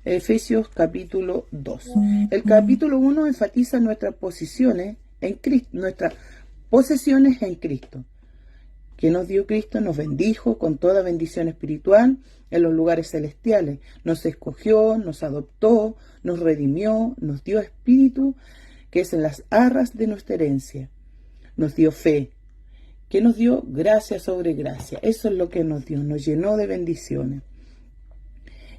Efesios capítulo 2. El capítulo 1 enfatiza nuestras posiciones en Cristo, nuestras posesiones en Cristo. Que nos dio Cristo, nos bendijo con toda bendición espiritual en los lugares celestiales. Nos escogió, nos adoptó, nos redimió, nos dio espíritu, que es en las arras de nuestra herencia. Nos dio fe, que nos dio gracia sobre gracia. Eso es lo que nos dio, nos llenó de bendiciones.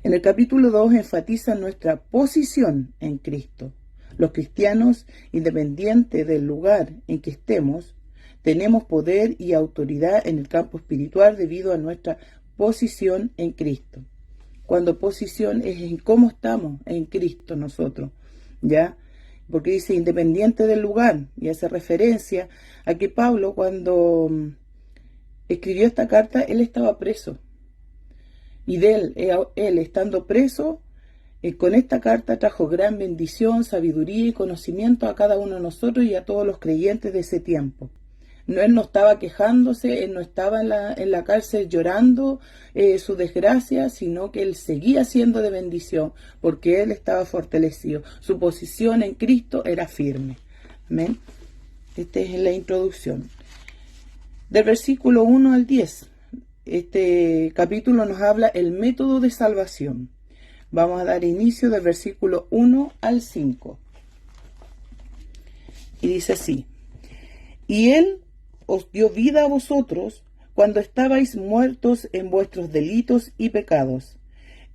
En el capítulo 2 enfatiza nuestra posición en Cristo. Los cristianos, independientes del lugar en que estemos, tenemos poder y autoridad en el campo espiritual debido a nuestra posición en Cristo. Cuando posición es en cómo estamos en Cristo nosotros, ¿ya? Porque dice independiente del lugar, y hace referencia a que Pablo, cuando escribió esta carta, él estaba preso. Y de él estando preso, con esta carta trajo gran bendición, sabiduría y conocimiento a cada uno de nosotros y a todos los creyentes de ese tiempo. Él no estaba quejándose, él no estaba en la cárcel llorando su desgracia, sino que él seguía siendo de bendición, porque él estaba fortalecido. Su posición en Cristo era firme. Amén. Esta es la introducción. Del versículo 1 al 10. Este capítulo nos habla el método de salvación. Vamos a dar inicio del versículo 1 al 5. Y dice así: Y Él os dio vida a vosotros cuando estabais muertos en vuestros delitos y pecados,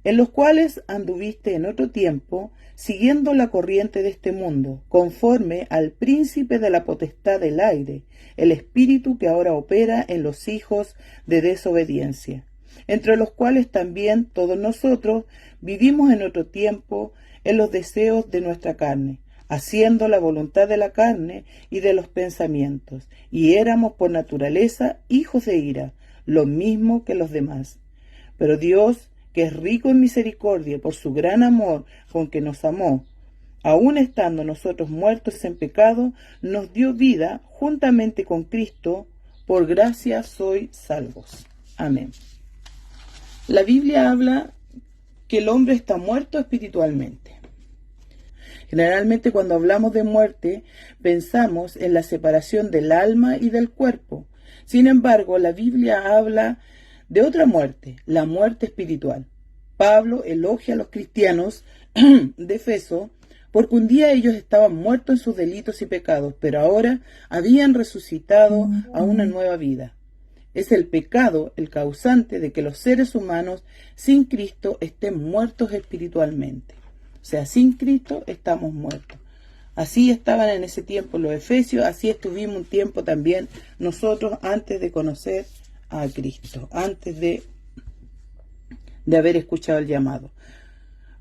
en los cuales anduviste en otro tiempo, siguiendo la corriente de este mundo, conforme al príncipe de la potestad del aire, el espíritu que ahora opera en los hijos de desobediencia, entre los cuales también todos nosotros vivimos en otro tiempo en los deseos de nuestra carne, haciendo la voluntad de la carne y de los pensamientos, y éramos por naturaleza hijos de ira, lo mismo que los demás. Pero Dios, que es rico en misericordia por su gran amor con que nos amó, aun estando nosotros muertos en pecado, nos dio vida juntamente con Cristo, por gracia sois salvos. Amén. La Biblia habla que el hombre está muerto espiritualmente. Generalmente cuando hablamos de muerte, pensamos en la separación del alma y del cuerpo. Sin embargo, la Biblia habla de otra muerte, la muerte espiritual. Pablo elogia a los cristianos de Efeso porque un día ellos estaban muertos en sus delitos y pecados, pero ahora habían resucitado a una nueva vida. Es el pecado el causante de que los seres humanos sin Cristo estén muertos espiritualmente. O sea, sin Cristo estamos muertos. Así estaban en ese tiempo los efesios, así estuvimos un tiempo también nosotros antes de conocer a Cristo, antes de haber escuchado el llamado.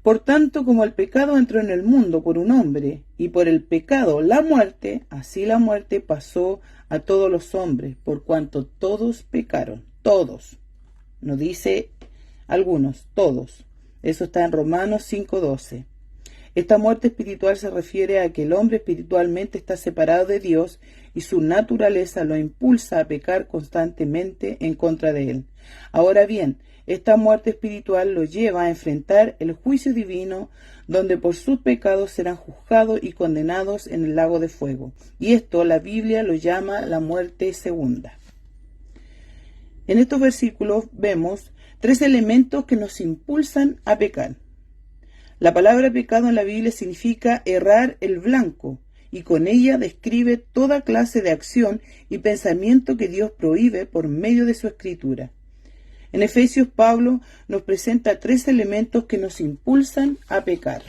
Por tanto, como el pecado entró en el mundo por un hombre, y por el pecado la muerte, así la muerte pasó a todos los hombres, por cuanto todos pecaron. Todos. No dice algunos, todos. Eso está en Romanos 5:12. Esta muerte espiritual se refiere a que el hombre espiritualmente está separado de Dios y su naturaleza lo impulsa a pecar constantemente en contra de él. Ahora bien, esta muerte espiritual lo lleva a enfrentar el juicio divino, donde por sus pecados serán juzgados y condenados en el lago de fuego. Y esto la Biblia lo llama la muerte segunda. En estos versículos vemos tres elementos que nos impulsan a pecar. La palabra pecado en la Biblia significa errar el blanco, y con ella describe toda clase de acción y pensamiento que Dios prohíbe por medio de su escritura. En Efesios, Pablo nos presenta tres elementos que nos impulsan a pecar.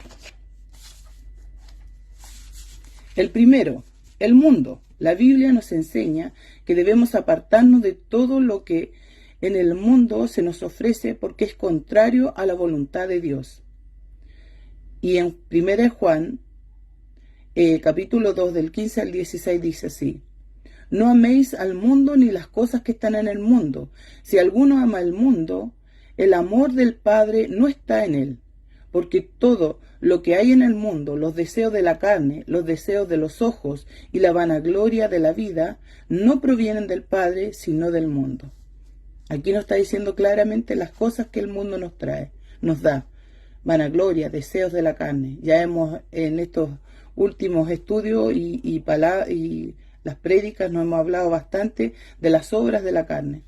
El primero, el mundo. La Biblia nos enseña que debemos apartarnos de todo lo que en el mundo se nos ofrece porque es contrario a la voluntad de Dios. Y en 1 Juan, capítulo 2, del 15 al 16, dice así: No améis al mundo ni las cosas que están en el mundo. Si alguno ama el mundo, el amor del Padre no está en él. Porque todo lo que hay en el mundo, los deseos de la carne, los deseos de los ojos y la vanagloria de la vida, no provienen del Padre, sino del mundo. Aquí nos está diciendo claramente las cosas que el mundo nos trae, nos da. vanagloria, deseos de la carne. Ya hemos en estos últimos estudios y las prédicas nos hemos hablado bastante de las obras de la carne.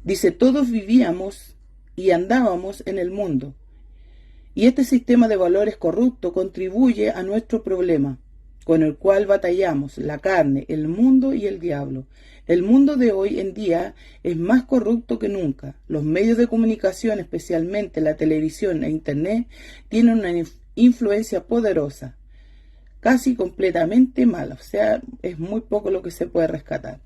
Dice, todos vivíamos y andábamos en el mundo, y este sistema de valores corrupto contribuye a nuestro problema, con el cual batallamos, la carne, el mundo y el diablo. El mundo de hoy en día es más corrupto que nunca. Los medios de comunicación, especialmente la televisión e internet, tienen una influencia poderosa, casi completamente mala, o sea, es muy poco lo que se puede rescatar.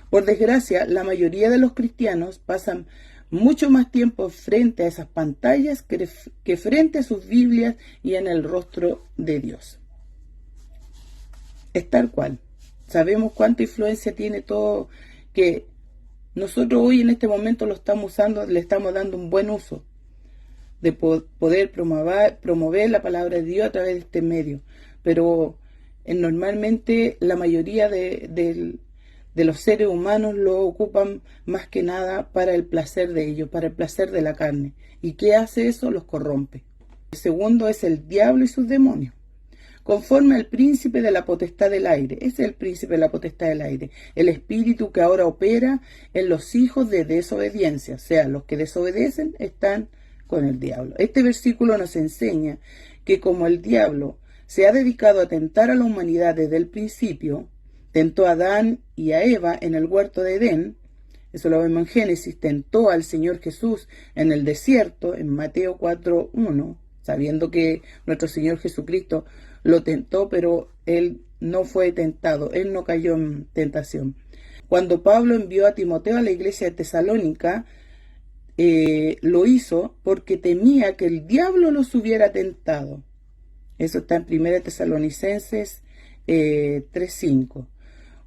Por desgracia, la mayoría de los cristianos pasan mucho más tiempo frente a esas pantallas que frente a sus Biblias y en el rostro de Dios. Es tal cual. Sabemos cuánta influencia tiene todo, que nosotros hoy en este momento lo estamos usando, le estamos dando un buen uso de poder promover la palabra de Dios a través de este medio. Pero normalmente la mayoría de los seres humanos lo ocupan más que nada para el placer de ellos, para el placer de la carne. ¿Y qué hace eso? Los corrompe. El segundo es el diablo y sus demonios. Conforme al príncipe de la potestad del aire. Ese es el príncipe de la potestad del aire. El espíritu que ahora opera en los hijos de desobediencia. O sea, los que desobedecen están con el diablo. Este versículo nos enseña que como el diablo se ha dedicado a tentar a la humanidad desde el principio, tentó a Adán y a Eva en el huerto de Edén, eso lo vemos en Génesis, tentó al Señor Jesús en el desierto, en Mateo 4:1, sabiendo que nuestro Señor Jesucristo lo tentó, pero él no fue tentado, él no cayó en tentación. Cuando Pablo envió a Timoteo a la iglesia de Tesalónica, lo hizo porque temía que el diablo los hubiera tentado. Eso está en 1 Tesalonicenses 3:5.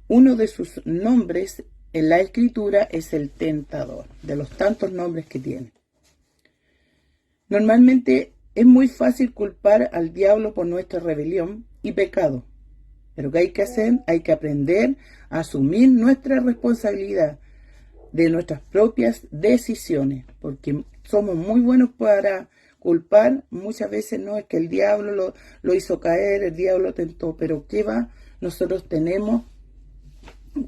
Uno de sus nombres en la Escritura es el tentador, de los tantos nombres que tiene. Normalmente es muy fácil culpar al diablo por nuestra rebelión y pecado. Pero ¿qué hay que hacer? Hay que aprender a asumir nuestra responsabilidad de nuestras propias decisiones, porque somos muy buenos para culpar. Muchas veces no es que el diablo lo hizo caer, el diablo tentó, pero ¿qué va? Nosotros tenemos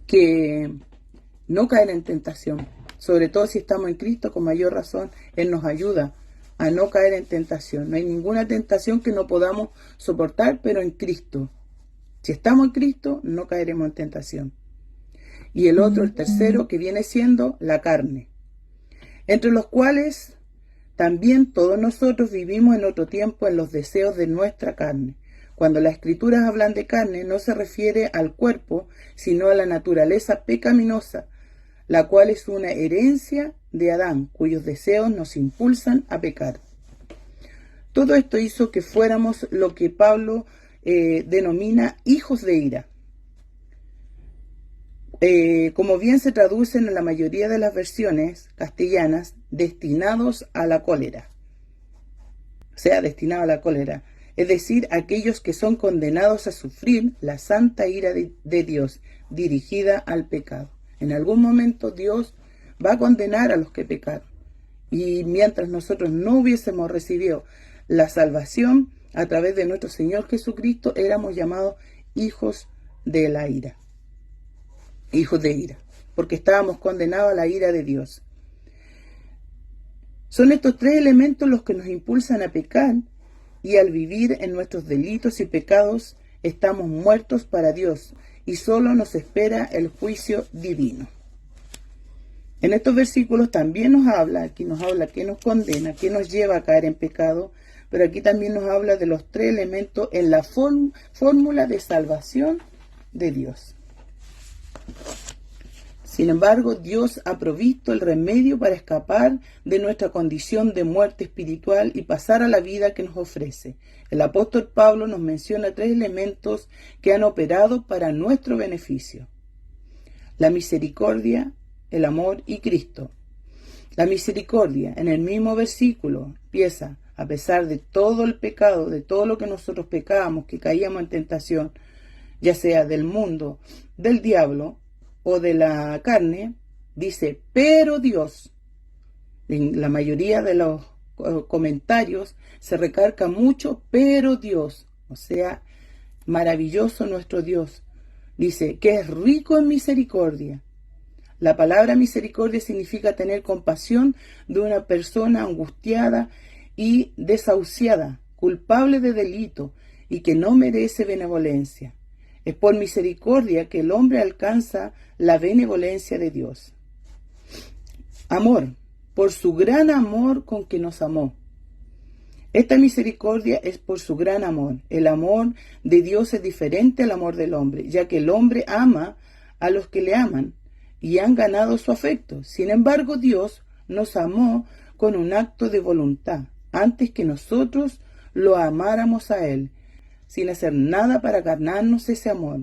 que no caer en tentación, sobre todo si estamos en Cristo, con mayor razón, Él nos ayuda a no caer en tentación. No hay ninguna tentación que no podamos soportar, pero en Cristo. Si estamos en Cristo, no caeremos en tentación. Y el otro, el tercero, que viene siendo la carne, entre los cuales también todos nosotros vivimos en otro tiempo en los deseos de nuestra carne. Cuando las Escrituras hablan de carne, no se refiere al cuerpo, sino a la naturaleza pecaminosa, la cual es una herencia de Adán, cuyos deseos nos impulsan a pecar. Todo esto hizo que fuéramos lo que Pablo denomina hijos de ira. Como bien se traducen en la mayoría de las versiones castellanas, destinados a la cólera. O sea, destinados a la cólera. Es decir, aquellos que son condenados a sufrir la santa ira de Dios, dirigida al pecado. En algún momento Dios va a condenar a los que pecaron. Y mientras nosotros no hubiésemos recibido la salvación a través de nuestro Señor Jesucristo, éramos llamados hijos de la ira. Hijos de ira, porque estábamos condenados a la ira de Dios. Son estos tres elementos los que nos impulsan a pecar, y al vivir en nuestros delitos y pecados estamos muertos para Dios y solo nos espera el juicio divino. En estos versículos también nos habla que nos condena, que nos lleva a caer en pecado, pero aquí también nos habla de los tres elementos en la fórmula de salvación de Dios. Sin embargo, Dios ha provisto el remedio para escapar de nuestra condición de muerte espiritual y pasar a la vida que nos ofrece. El apóstol Pablo nos menciona tres elementos que han operado para nuestro beneficio: la misericordia, el amor y Cristo. La misericordia, en el mismo versículo, empieza: a pesar de todo el pecado, de todo lo que nosotros pecábamos, que caíamos en tentación, ya sea del mundo, del diablo o de la carne, dice, pero Dios. En la mayoría de los comentarios se recarga mucho, pero Dios, o sea, maravilloso nuestro Dios, dice que es rico en misericordia. La palabra misericordia significa tener compasión de una persona angustiada y desahuciada, culpable de delito y que no merece benevolencia. Es por misericordia que el hombre alcanza la benevolencia de Dios. Amor, por su gran amor con que nos amó. Esta misericordia es por su gran amor. El amor de Dios es diferente al amor del hombre, ya que el hombre ama a los que le aman y han ganado su afecto. Sin embargo, Dios nos amó con un acto de voluntad, antes que nosotros lo amáramos a Él, sin hacer nada para ganarnos ese amor.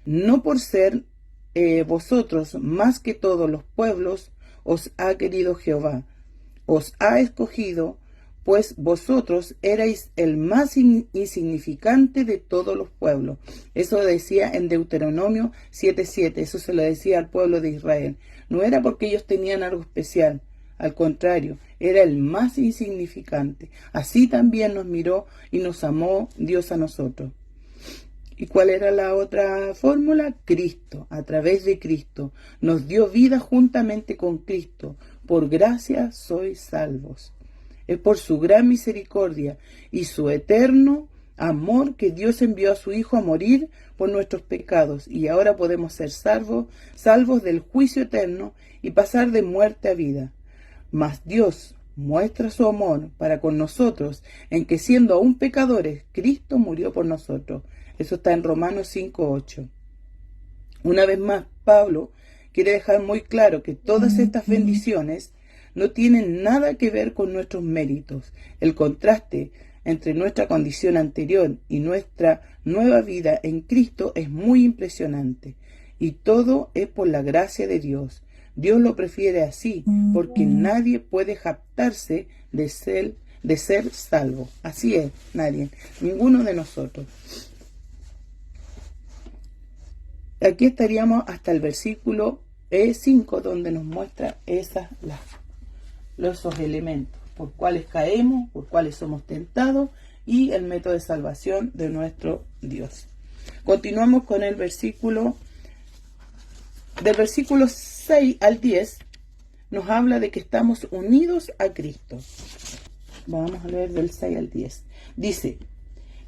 No por ser vosotros más que todos los pueblos, os ha querido Jehová, os ha escogido, pues vosotros erais el más insignificante de todos los pueblos. Eso decía en Deuteronomio 7:7, eso se lo decía al pueblo de Israel. No era porque ellos tenían algo especial, al contrario, era el más insignificante. Así también nos miró y nos amó Dios a nosotros. ¿Y cuál era la otra fórmula? Cristo, a través de Cristo. Nos dio vida juntamente con Cristo. Por gracia sois salvos. Es por su gran misericordia y su eterno amor que Dios envió a su Hijo a morir por nuestros pecados, y ahora podemos ser salvos del juicio eterno y pasar de muerte a vida. Mas Dios muestra su amor para con nosotros en que, siendo aún pecadores, Cristo murió por nosotros. Eso está en Romanos 5:8. Una vez más, Pablo quiere dejar muy claro que todas estas bendiciones no tienen nada que ver con nuestros méritos. El contraste entre nuestra condición anterior y nuestra nueva vida en Cristo es muy impresionante. Y todo es por la gracia de Dios. Dios lo prefiere así, porque nadie puede jactarse de ser salvo. Así es, nadie, ninguno de nosotros. Aquí estaríamos hasta el versículo 5, donde nos muestra esos elementos, por cuales caemos, por cuales somos tentados, y el método de salvación de nuestro Dios. Continuamos con el versículo, del versículo 6 al 10, nos habla de que estamos unidos a Cristo. Vamos a leer del 6 al 10. Dice: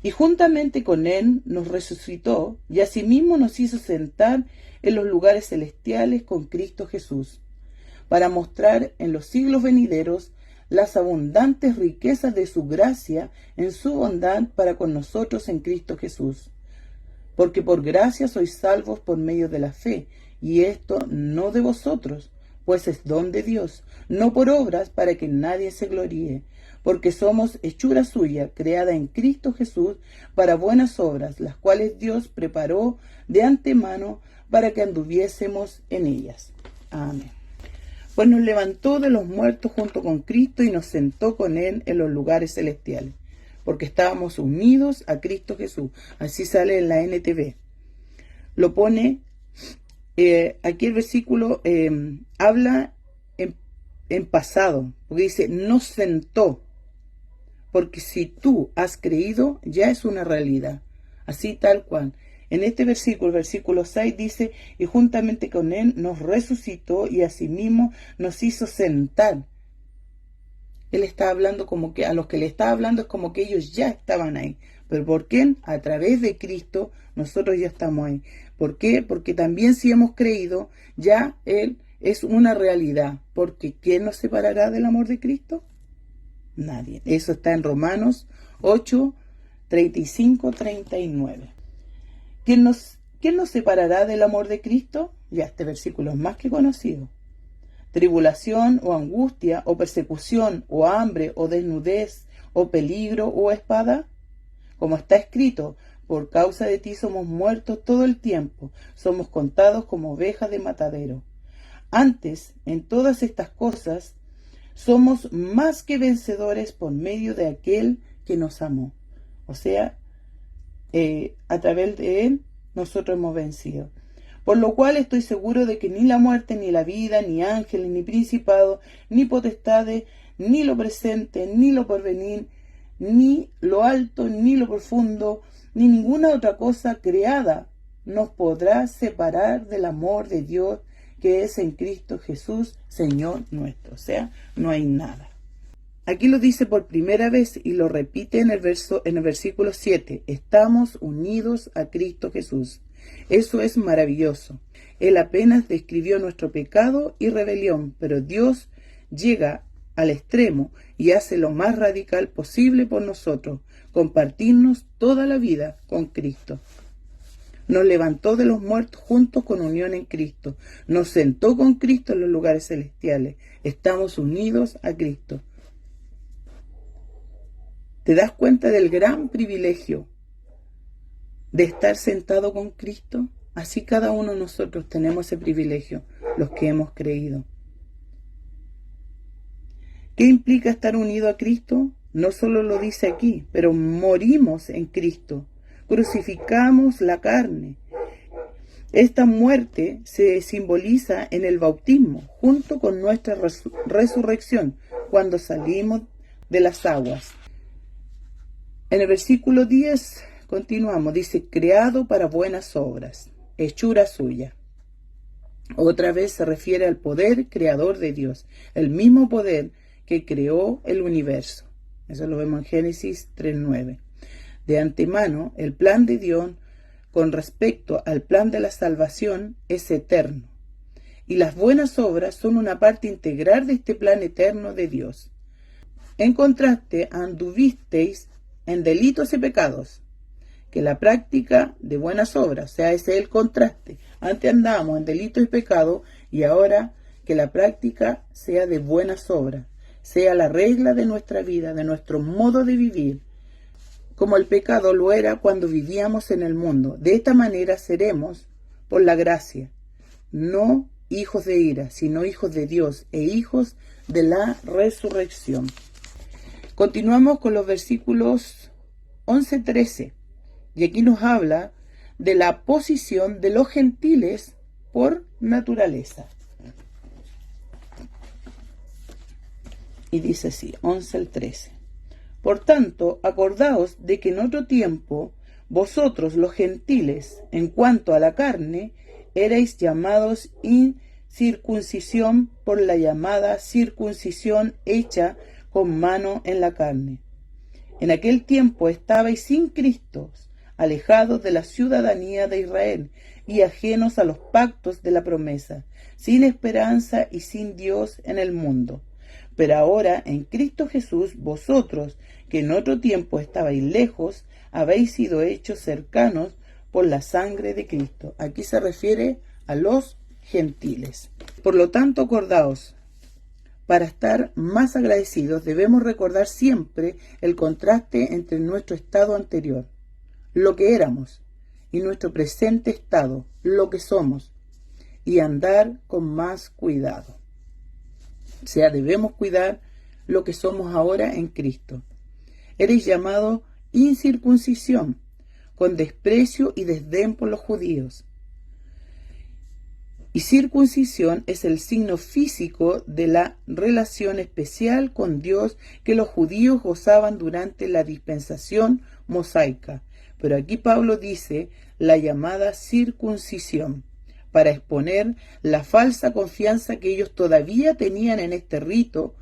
y juntamente con Él nos resucitó, y asimismo nos hizo sentar en los lugares celestiales con Cristo Jesús, para mostrar en los siglos venideros las abundantes riquezas de su gracia en su bondad para con nosotros en Cristo Jesús. Porque por gracia sois salvos por medio de la fe, y esto no de vosotros, pues es don de Dios, no por obras para que nadie se gloríe, porque somos hechura suya, creada en Cristo Jesús para buenas obras, las cuales Dios preparó de antemano para que anduviésemos en ellas. Amén. Pues nos levantó de los muertos junto con Cristo y nos sentó con Él en los lugares celestiales, porque estábamos unidos a Cristo Jesús. Así sale en la NTV. Lo pone, aquí el versículo habla en pasado, porque dice, nos sentó, porque si tú has creído, ya es una realidad, así tal cual. En este versículo, el versículo 6 dice, y juntamente con Él nos resucitó y asimismo nos hizo sentar. Él está hablando como que, a los que le está hablando es como que ellos ya estaban ahí. ¿Pero por qué? A través de Cristo nosotros ya estamos ahí. ¿Por qué? Porque también si hemos creído, ya Él es una realidad. Porque ¿quién nos separará del amor de Cristo? Nadie. Eso está en Romanos 8, 35, 39. ¿Quién nos separará del amor de Cristo? Ya este versículo es más que conocido. Tribulación o angustia o persecución o hambre o desnudez o peligro o espada. Como está escrito, por causa de ti somos muertos todo el tiempo, somos contados como ovejas de matadero. Antes, en todas estas cosas, somos más que vencedores por medio de aquel que nos amó. O sea, a través de Él nosotros hemos vencido. Por lo cual estoy seguro de que ni la muerte, ni la vida, ni ángeles, ni principados, ni potestades, ni lo presente, ni lo porvenir, ni lo alto, ni lo profundo, ni ninguna otra cosa creada nos podrá separar del amor de Dios que es en Cristo Jesús, Señor nuestro. O sea, no hay nada. Aquí lo dice por primera vez y lo repite en el versículo 7. Estamos unidos a Cristo Jesús. Eso es maravilloso. Él apenas describió nuestro pecado y rebelión, pero Dios llega al extremo y hace lo más radical posible por nosotros, compartirnos toda la vida con Cristo. Nos levantó de los muertos juntos con unión en Cristo. Nos sentó con Cristo en los lugares celestiales. Estamos unidos a Cristo. ¿Te das cuenta del gran privilegio de estar sentado con Cristo? Así cada uno de nosotros tenemos ese privilegio, los que hemos creído. ¿Qué implica estar unido a Cristo? No solo lo dice aquí, pero morimos en Cristo. Crucificamos la carne. Esta muerte se simboliza en el bautismo, junto con nuestra resurrección, cuando salimos de las aguas. En el versículo 10 continuamos, dice, creado para buenas obras, hechura suya. Otra vez se refiere al poder creador de Dios, el mismo poder que creó el universo. Eso lo vemos en Génesis 3:9. De antemano, el plan de Dios con respecto al plan de la salvación es eterno, y las buenas obras son una parte integral de este plan eterno de Dios. En contraste, anduvisteis en delitos y pecados, que la práctica de buenas obras, o sea, ese es el contraste. Antes andábamos en delitos y pecados, y ahora que la práctica sea de buenas obras, sea la regla de nuestra vida, de nuestro modo de vivir, como el pecado lo era cuando vivíamos en el mundo. De esta manera seremos, por la gracia, no hijos de ira, sino hijos de Dios e hijos de la resurrección. Continuamos con los versículos 11-13, y aquí nos habla de la posición de los gentiles por naturaleza. Y dice así, 11-13. Por tanto, acordaos de que en otro tiempo vosotros los gentiles, en cuanto a la carne, erais llamados incircuncisión por la llamada circuncisión hecha con mano en la carne. En aquel tiempo estabais sin Cristo, alejados de la ciudadanía de Israel y ajenos a los pactos de la promesa, sin esperanza y sin Dios en el mundo. Pero ahora en Cristo Jesús, vosotros, que en otro tiempo estabais lejos, habéis sido hechos cercanos por la sangre de Cristo. Aquí se refiere a los gentiles. Por lo tanto, acordaos, para estar más agradecidos debemos recordar siempre el contraste entre nuestro estado anterior, lo que éramos, y nuestro presente estado, lo que somos, y andar con más cuidado. O sea, debemos cuidar lo que somos ahora en Cristo. Eres llamado incircuncisión, con desprecio y desdén por los judíos. Y circuncisión es el signo físico de la relación especial con Dios que los judíos gozaban durante la dispensación mosaica. Pero aquí Pablo dice la llamada circuncisión, para exponer la falsa confianza que ellos todavía tenían en este rito,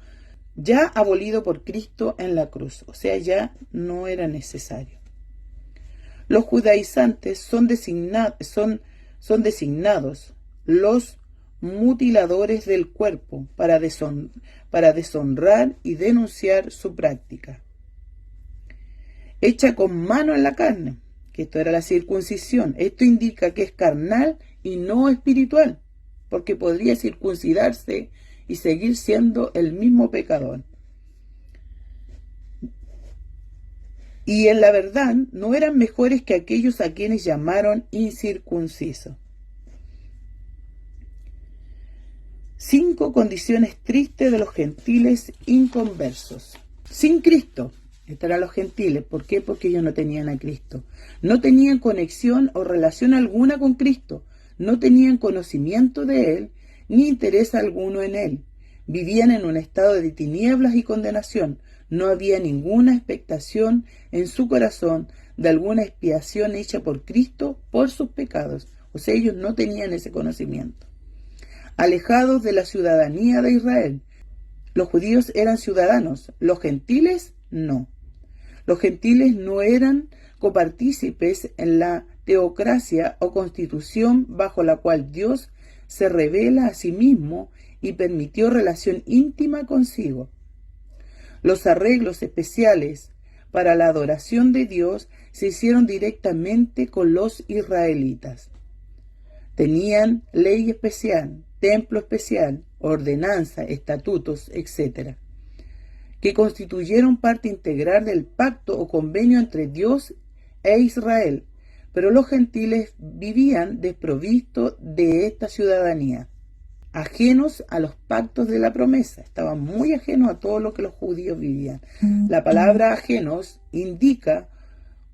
ya abolido por Cristo en la cruz. O sea, ya no era necesario. Los judaizantes son designados los mutiladores del cuerpo para deshonrar y denunciar su práctica. Hecha con mano en la carne, que esto era la circuncisión. Esto indica que es carnal y no espiritual, porque podría circuncidarse y seguir siendo el mismo pecador. Y en la verdad no eran mejores que aquellos a quienes llamaron incircuncisos. 5 condiciones tristes de los gentiles inconversos. Sin Cristo, estos eran los gentiles. ¿Por qué? Porque ellos no tenían a Cristo. No tenían conexión o relación alguna con Cristo. No tenían conocimiento de Él, ni interés alguno en Él. Vivían en un estado de tinieblas y condenación. No había ninguna expectación en su corazón de alguna expiación hecha por Cristo por sus pecados. O sea, ellos no tenían ese conocimiento. Alejados de la ciudadanía de Israel. Los judíos eran ciudadanos, los gentiles no. Los gentiles no eran copartícipes en la teocracia o constitución bajo la cual Dios se revela a sí mismo y permitió relación íntima consigo. Los arreglos especiales para la adoración de Dios se hicieron directamente con los israelitas. Tenían ley especial, templo especial, ordenanza, estatutos, etc., que constituyeron parte integral del pacto o convenio entre Dios e Israel, pero los gentiles vivían desprovistos de esta ciudadanía, ajenos a los pactos de la promesa, estaban muy ajenos a todo lo que los judíos vivían. La palabra ajenos indica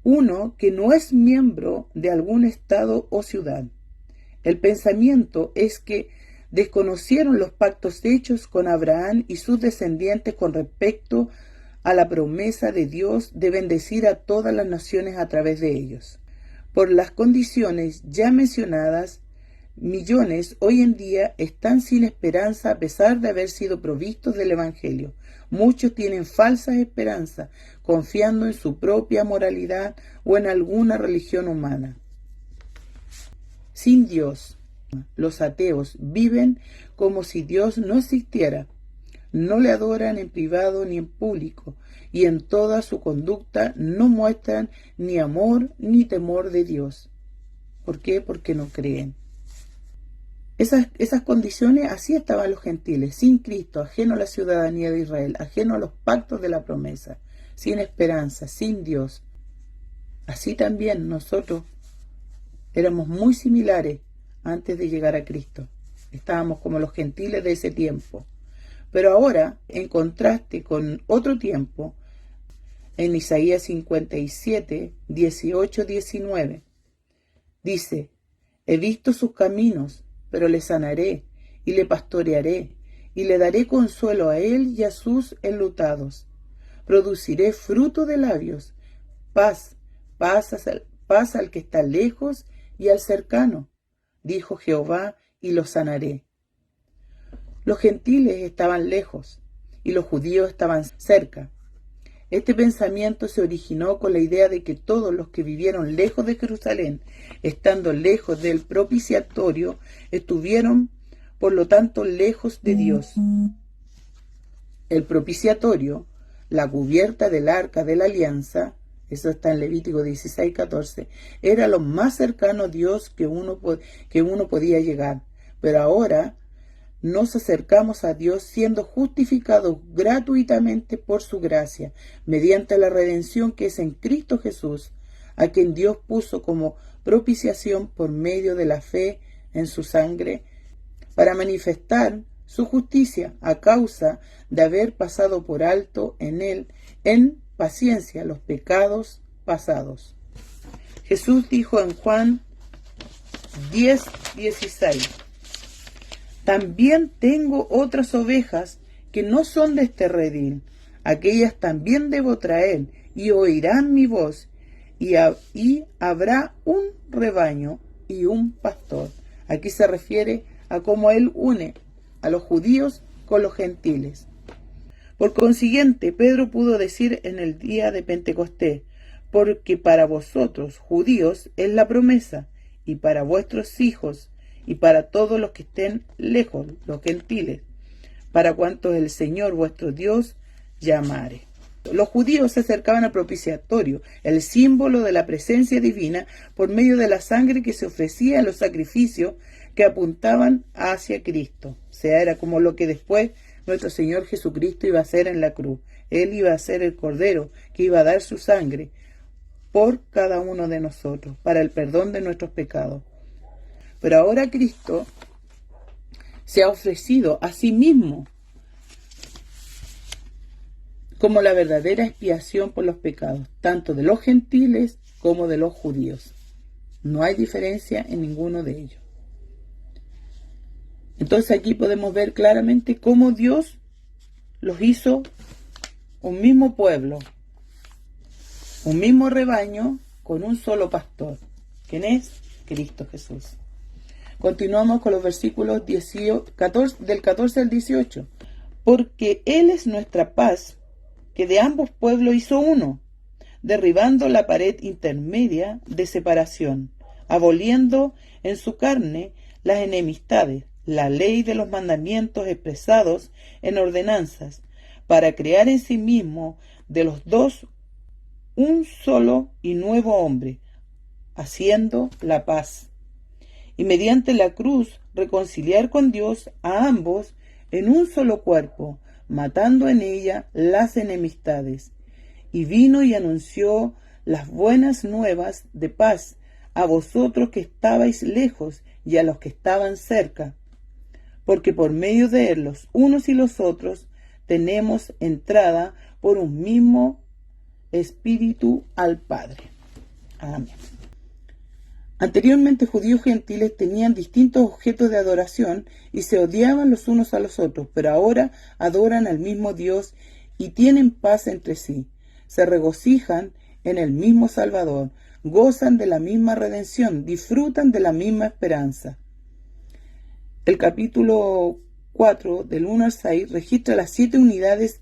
uno que no es miembro de algún estado o ciudad. El pensamiento es que desconocieron los pactos hechos con Abraham y sus descendientes con respecto a la promesa de Dios de bendecir a todas las naciones a través de ellos. Por las condiciones ya mencionadas, millones hoy en día están sin esperanza a pesar de haber sido provistos del Evangelio. Muchos tienen falsas esperanzas, confiando en su propia moralidad o en alguna religión humana. Sin Dios, los ateos viven como si Dios no existiera. No le adoran en privado ni en público, y en toda su conducta no muestran ni amor ni temor de Dios. ¿Por qué? Porque no creen. Esas condiciones, así estaban los gentiles, sin Cristo, ajeno a la ciudadanía de Israel, ajeno a los pactos de la promesa, sin esperanza, sin Dios. Así también nosotros éramos muy similares antes de llegar a Cristo. Estábamos como los gentiles de ese tiempo. Pero ahora, en contraste con otro tiempo, en Isaías 57, 18, 19, dice: he visto sus caminos, pero le sanaré, y le pastorearé, y le daré consuelo a él y a sus enlutados. Produciré fruto de labios, paz al que está lejos y al cercano, dijo Jehová, y lo sanaré. Los gentiles estaban lejos y los judíos estaban cerca. Este pensamiento se originó con la idea de que todos los que vivieron lejos de Jerusalén, estando lejos del propiciatorio, estuvieron, por lo tanto, lejos de Dios. El propiciatorio, la cubierta del arca de la alianza, eso está en Levítico 16, 14, era lo más cercano a Dios que uno podía llegar. Pero ahora nos acercamos a Dios siendo justificados gratuitamente por su gracia, mediante la redención que es en Cristo Jesús, a quien Dios puso como propiciación por medio de la fe en su sangre, para manifestar su justicia a causa de haber pasado por alto en él, en paciencia, los pecados pasados. Jesús dijo en Juan 10, 16, también tengo otras ovejas que no son de este redil, aquellas también debo traer, y oirán mi voz, y habrá un rebaño y un pastor. Aquí se refiere a cómo él une a los judíos con los gentiles. Por consiguiente, Pedro pudo decir en el día de Pentecostés: porque para vosotros, judíos, es la promesa, y para vuestros hijos, y para todos los que estén lejos, los gentiles, para cuantos el Señor vuestro Dios llamare. Los judíos se acercaban al propiciatorio, el símbolo de la presencia divina, por medio de la sangre que se ofrecía en los sacrificios que apuntaban hacia Cristo. O sea, era como lo que después nuestro Señor Jesucristo iba a hacer en la cruz. Él iba a ser el Cordero que iba a dar su sangre por cada uno de nosotros, para el perdón de nuestros pecados. Pero ahora Cristo se ha ofrecido a sí mismo como la verdadera expiación por los pecados, tanto de los gentiles como de los judíos. No hay diferencia en ninguno de ellos. Entonces aquí podemos ver claramente cómo Dios los hizo un mismo pueblo, un mismo rebaño con un solo pastor. ¿Quién es? Cristo Jesús. Continuamos con los versículos 14, del 14 al 18. Porque Él es nuestra paz, que de ambos pueblos hizo uno, derribando la pared intermedia de separación, aboliendo en su carne las enemistades, la ley de los mandamientos expresados en ordenanzas, para crear en sí mismo de los dos un solo y nuevo hombre, haciendo la paz, y mediante la cruz reconciliar con Dios a ambos en un solo cuerpo, matando en ella las enemistades. Y vino y anunció las buenas nuevas de paz a vosotros que estabais lejos y a los que estaban cerca, porque por medio de él los unos y los otros tenemos entrada por un mismo Espíritu al Padre. Amén. Anteriormente judíos y gentiles tenían distintos objetos de adoración y se odiaban los unos a los otros, pero ahora adoran al mismo Dios y tienen paz entre sí. Se regocijan en el mismo Salvador, gozan de la misma redención, disfrutan de la misma esperanza. El capítulo 4, del 1 al 6, registra las 7 unidades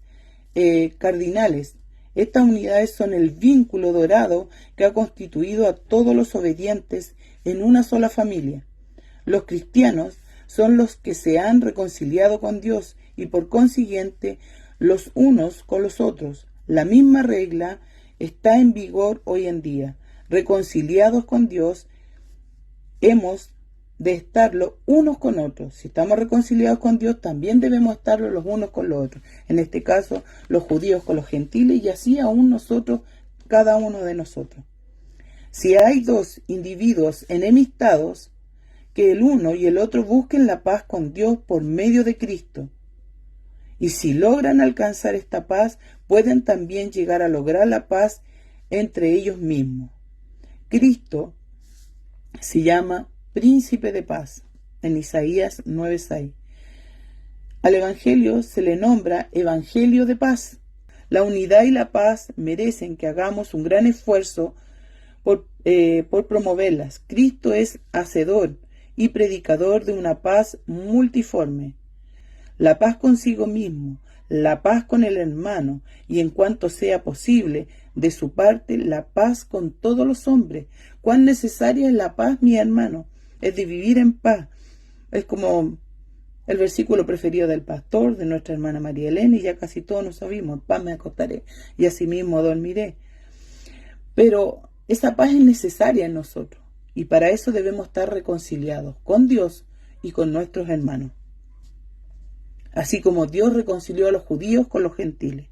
cardinales. Estas unidades son el vínculo dorado que ha constituido a todos los obedientes en una sola familia. Los cristianos son los que se han reconciliado con Dios y por consiguiente los unos con los otros. La misma regla está en vigor hoy en día. Reconciliados con Dios, hemos de estarlo unos con otros. Si estamos reconciliados con Dios, también debemos estarlo los unos con los otros. En este caso, los judíos con los gentiles y así aún nosotros, cada uno de nosotros. Si hay dos individuos enemistados, que el uno y el otro busquen la paz con Dios por medio de Cristo. Y si logran alcanzar esta paz, pueden también llegar a lograr la paz entre ellos mismos. Cristo se llama Príncipe de Paz, en Isaías 9:6. Al Evangelio se le nombra Evangelio de Paz. La unidad y la paz merecen que hagamos un gran esfuerzo por promoverlas. Cristo es hacedor y predicador de una paz multiforme. La paz consigo mismo, la paz con el hermano y en cuanto sea posible, de su parte, la paz con todos los hombres. ¿Cuán necesaria es la paz, mi hermano? Es de vivir en paz. Es como el versículo preferido del pastor, de nuestra hermana María Elena, y ya casi todos nos sabemos: en paz me acostaré y asimismo dormiré. Pero esa paz es necesaria en nosotros y para eso debemos estar reconciliados con Dios y con nuestros hermanos. Así como Dios reconcilió a los judíos con los gentiles.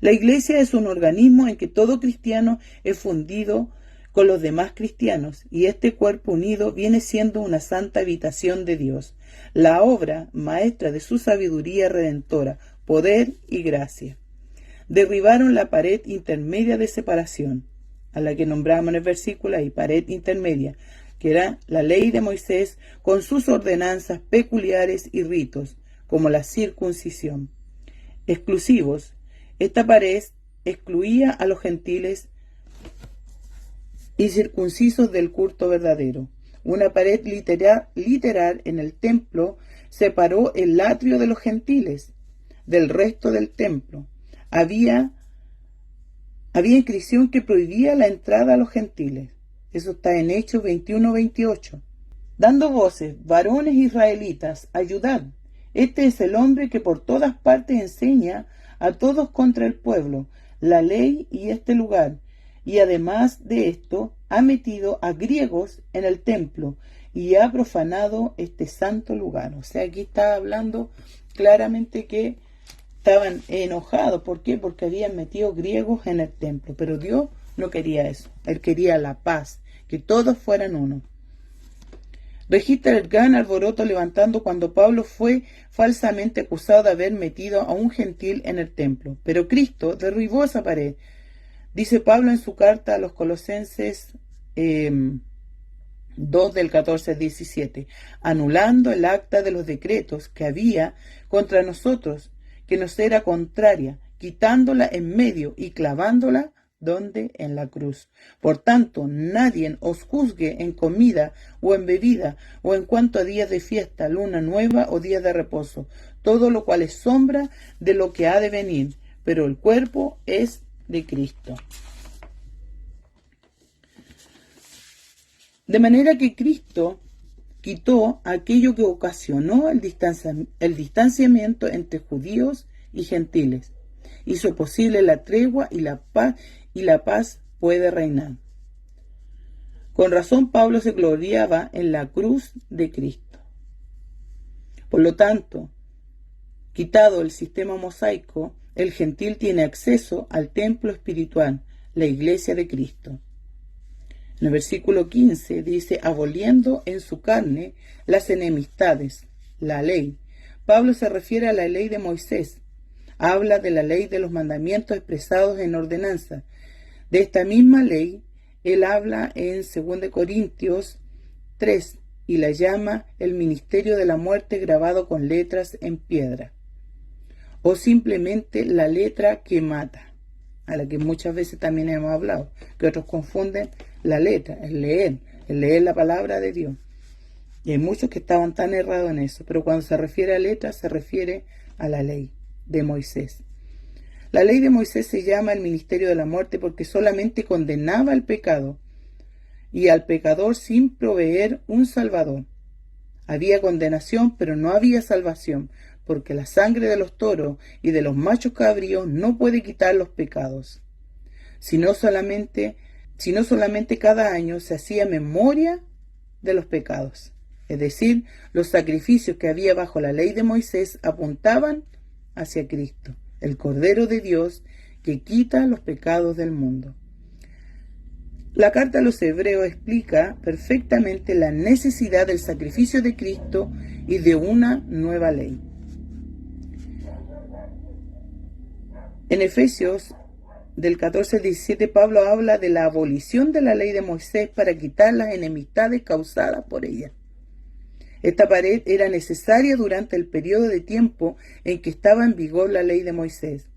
La iglesia es un organismo en que todo cristiano es fundido con los demás cristianos, y este cuerpo unido viene siendo una santa habitación de Dios, la obra maestra de su sabiduría redentora, poder y gracia. Derribaron la pared intermedia de separación, a la que nombramos en el versículo ahí, pared intermedia, que era la ley de Moisés con sus ordenanzas peculiares y ritos, como la circuncisión. Exclusivos, esta pared excluía a los gentiles y circuncisos del culto verdadero. Una pared literal en el templo separó el atrio de los gentiles del resto del templo. Había inscripción que prohibía la entrada a los gentiles. Eso está en Hechos 21-28. Dando voces, varones israelitas, ayudad. Este es el hombre que por todas partes enseña a todos contra el pueblo, la ley y este lugar. Y además de esto, ha metido a griegos en el templo y ha profanado este santo lugar. O sea, aquí está hablando claramente que estaban enojados. ¿Por qué? Porque habían metido griegos en el templo. Pero Dios no quería eso. Él quería la paz, que todos fueran uno. Registra el gran alboroto levantando cuando Pablo fue falsamente acusado de haber metido a un gentil en el templo. Pero Cristo derribó esa pared. Dice Pablo en su carta a los Colosenses 2 del 14 al 17, anulando el acta de los decretos que había contra nosotros, que nos era contraria, quitándola en medio y clavándola donde en la cruz. Por tanto, nadie os juzgue en comida o en bebida o en cuanto a días de fiesta, luna nueva o días de reposo, todo lo cual es sombra de lo que ha de venir, pero el cuerpo es de Cristo. De manera que Cristo quitó aquello que ocasionó el distanciamiento entre judíos y gentiles. Hizo posible la tregua y la paz puede reinar. Con razón Pablo se gloriaba en la cruz de Cristo. Por lo tanto, quitado el sistema mosaico, el gentil tiene acceso al templo espiritual, la iglesia de Cristo. En el versículo 15 dice, aboliendo en su carne las enemistades, la ley. Pablo se refiere a la ley de Moisés. Habla de la ley de los mandamientos expresados en ordenanza. De esta misma ley, él habla en 2 Corintios 3 y la llama el ministerio de la muerte grabado con letras en piedra. O simplemente la letra que mata, a la que muchas veces también hemos hablado, que otros confunden la letra, el leer la palabra de Dios. Y hay muchos que estaban tan errados en eso, pero cuando se refiere a letra, se refiere a la ley de Moisés. La ley de Moisés se llama el ministerio de la muerte porque solamente condenaba el pecado y al pecador sin proveer un salvador. Había condenación, pero no había salvación, porque la sangre de los toros y de los machos cabríos no puede quitar los pecados, sino solamente cada año se hacía memoria de los pecados. Es decir, los sacrificios que había bajo la ley de Moisés apuntaban hacia Cristo, el Cordero de Dios que quita los pecados del mundo. La carta a los Hebreos explica perfectamente la necesidad del sacrificio de Cristo y de una nueva ley. En Efesios del 14 al 17, Pablo habla de la abolición de la ley de Moisés para quitar las enemistades causadas por ella. Esta pared era necesaria durante el periodo de tiempo en que estaba en vigor la ley de Moisés.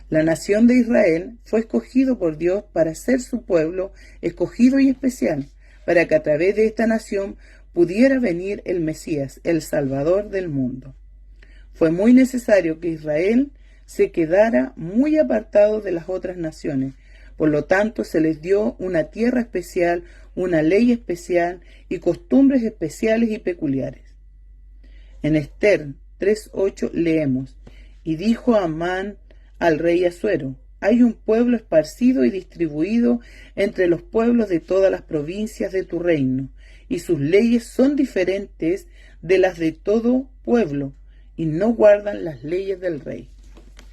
La nación de Israel fue escogido por Dios para ser su pueblo escogido y especial, para que a través de esta nación pudiera venir el Mesías, el Salvador del mundo. Fue muy necesario que Israel se quedara muy apartado de las otras naciones. Por lo tanto, se les dio una tierra especial, una ley especial y costumbres especiales y peculiares. En Esther 3:8 leemos, y dijo Amán al rey Asuero, hay un pueblo esparcido y distribuido entre los pueblos de todas las provincias de tu reino, y sus leyes son diferentes de las de todo pueblo, y no guardan las leyes del rey.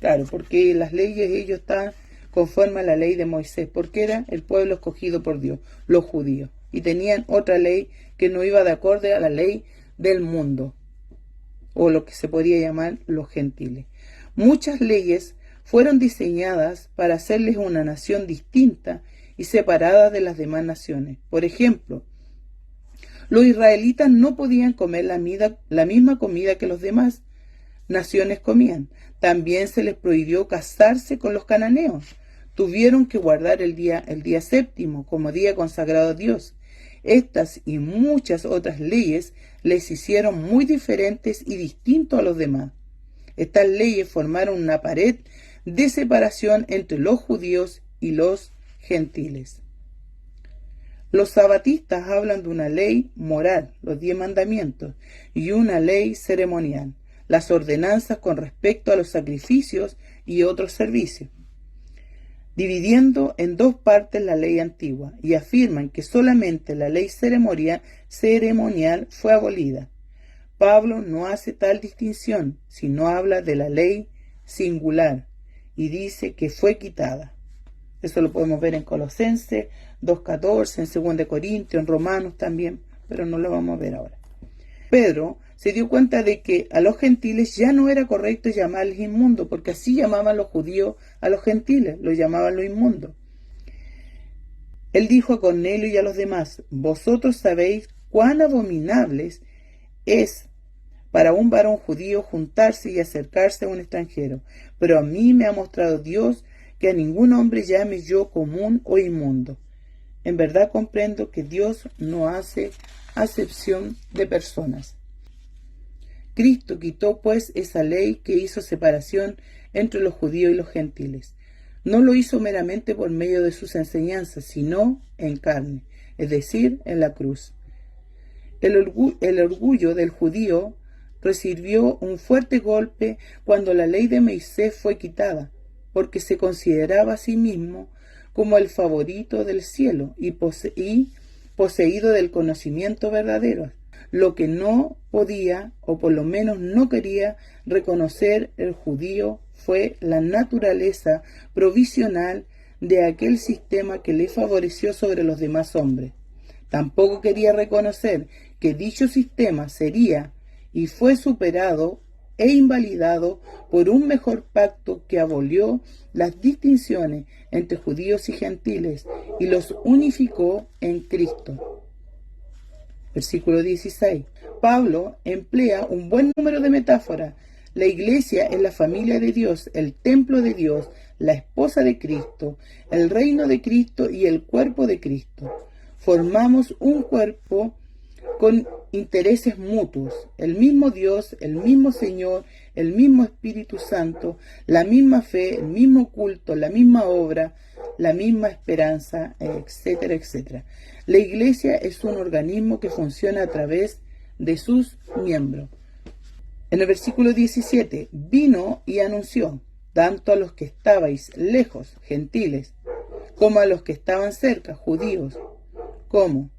Claro, porque las leyes ellos están conforme a la ley de Moisés, porque era el pueblo escogido por Dios, los judíos, y tenían otra ley que no iba de acuerdo a la ley del mundo, o lo que se podría llamar los gentiles. Muchas leyes fueron diseñadas para hacerles una nación distinta y separada de las demás naciones. Por ejemplo, los israelitas no podían comer la misma comida que los demás naciones comían. También se les prohibió casarse con los cananeos. Tuvieron que guardar el día séptimo como día consagrado a Dios. Estas y muchas otras leyes les hicieron muy diferentes y distintos a los demás. Estas leyes formaron una pared de separación entre los judíos y los gentiles. Los sabatistas hablan de una ley moral, los 10 mandamientos, y una ley ceremonial, las ordenanzas con respecto a los sacrificios y otros servicios, dividiendo en dos partes la ley antigua, y afirman que solamente la ley ceremonial fue abolida. Pablo no hace tal distinción, sino habla de la ley singular, y dice que fue quitada. Eso lo podemos ver en Colosenses 2:14, en 2 Corintios, en Romanos también, pero no lo vamos a ver ahora. Pedro se dio cuenta de que a los gentiles ya no era correcto llamarles inmundos, porque así llamaban los judíos a los gentiles, los llamaban los inmundos. Él dijo a Cornelio y a los demás: vosotros sabéis cuán abominables es para un varón judío juntarse y acercarse a un extranjero, pero a mí me ha mostrado Dios que a ningún hombre llame yo común o inmundo. En verdad comprendo que Dios no hace acepción de personas. Cristo quitó pues esa ley que hizo separación entre los judíos y los gentiles. No lo hizo meramente por medio de sus enseñanzas, sino en carne, es decir, en la cruz. El orgullo del judío recibió un fuerte golpe cuando la ley de Moisés fue quitada, porque se consideraba a sí mismo como el favorito del cielo y poseído del conocimiento verdadero, lo que no podía, o por lo menos no quería, reconocer el judío fue la naturaleza provisional de aquel sistema que le favoreció sobre los demás hombres. Tampoco quería reconocer que dicho sistema sería y fue superado e invalidado por un mejor pacto que abolió las distinciones entre judíos y gentiles y los unificó en Cristo. Versículo 16. Pablo emplea un buen número de metáforas. La iglesia es la familia de Dios, el templo de Dios, la esposa de Cristo, el reino de Cristo y el cuerpo de Cristo. Formamos un cuerpo con intereses mutuos, el mismo Dios, el mismo Señor, el mismo Espíritu Santo, la misma fe, el mismo culto, la misma obra, la misma esperanza, etcétera, etcétera. La iglesia es un organismo que funciona a través de sus miembros. En el versículo 17, vino y anunció, tanto a los que estabais lejos, gentiles, como a los que estaban cerca, judíos, como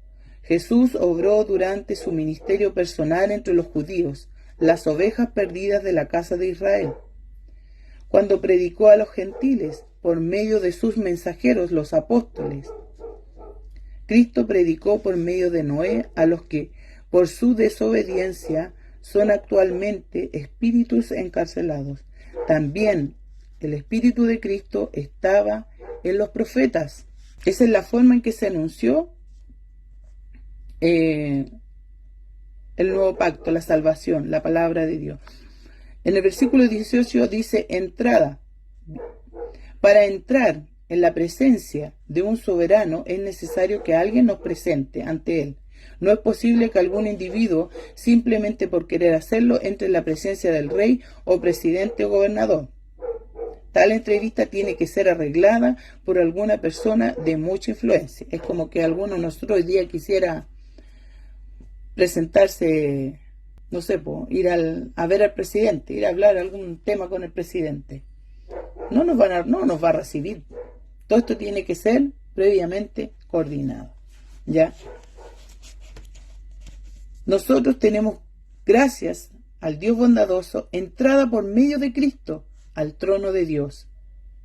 Jesús obró durante su ministerio personal entre los judíos, las ovejas perdidas de la casa de Israel. Cuando predicó a los gentiles, por medio de sus mensajeros, los apóstoles. Cristo predicó por medio de Noé a los que, por su desobediencia, son actualmente espíritus encarcelados. También el Espíritu de Cristo estaba en los profetas. Esa es la forma en que se anunció el nuevo pacto, la salvación, la palabra de Dios. En el versículo 18 dice entrada. Para entrar en la presencia de un soberano es necesario que alguien nos presente ante él. No es posible que algún individuo, simplemente por querer hacerlo, entre en la presencia del rey o presidente o gobernador. Tal entrevista tiene que ser arreglada por alguna persona de mucha influencia. Es como que alguno de nosotros hoy día quisiera presentarse, no sé, ir a ver al presidente, ir a hablar algún tema con el presidente. No nos va a recibir. Todo esto tiene que ser previamente coordinado. ¿Ya? Nosotros tenemos, gracias al Dios bondadoso, entrada por medio de Cristo al trono de Dios.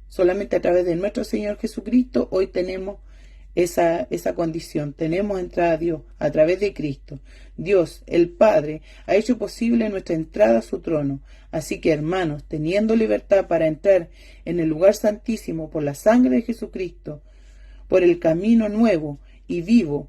Solamente a través de nuestro Señor Jesucristo hoy tenemos esa condición. Tenemos entrada a Dios a través de Cristo. Dios, el Padre, ha hecho posible nuestra entrada a su trono. Así que, hermanos, teniendo libertad para entrar en el lugar santísimo por la sangre de Jesucristo, por el camino nuevo y vivo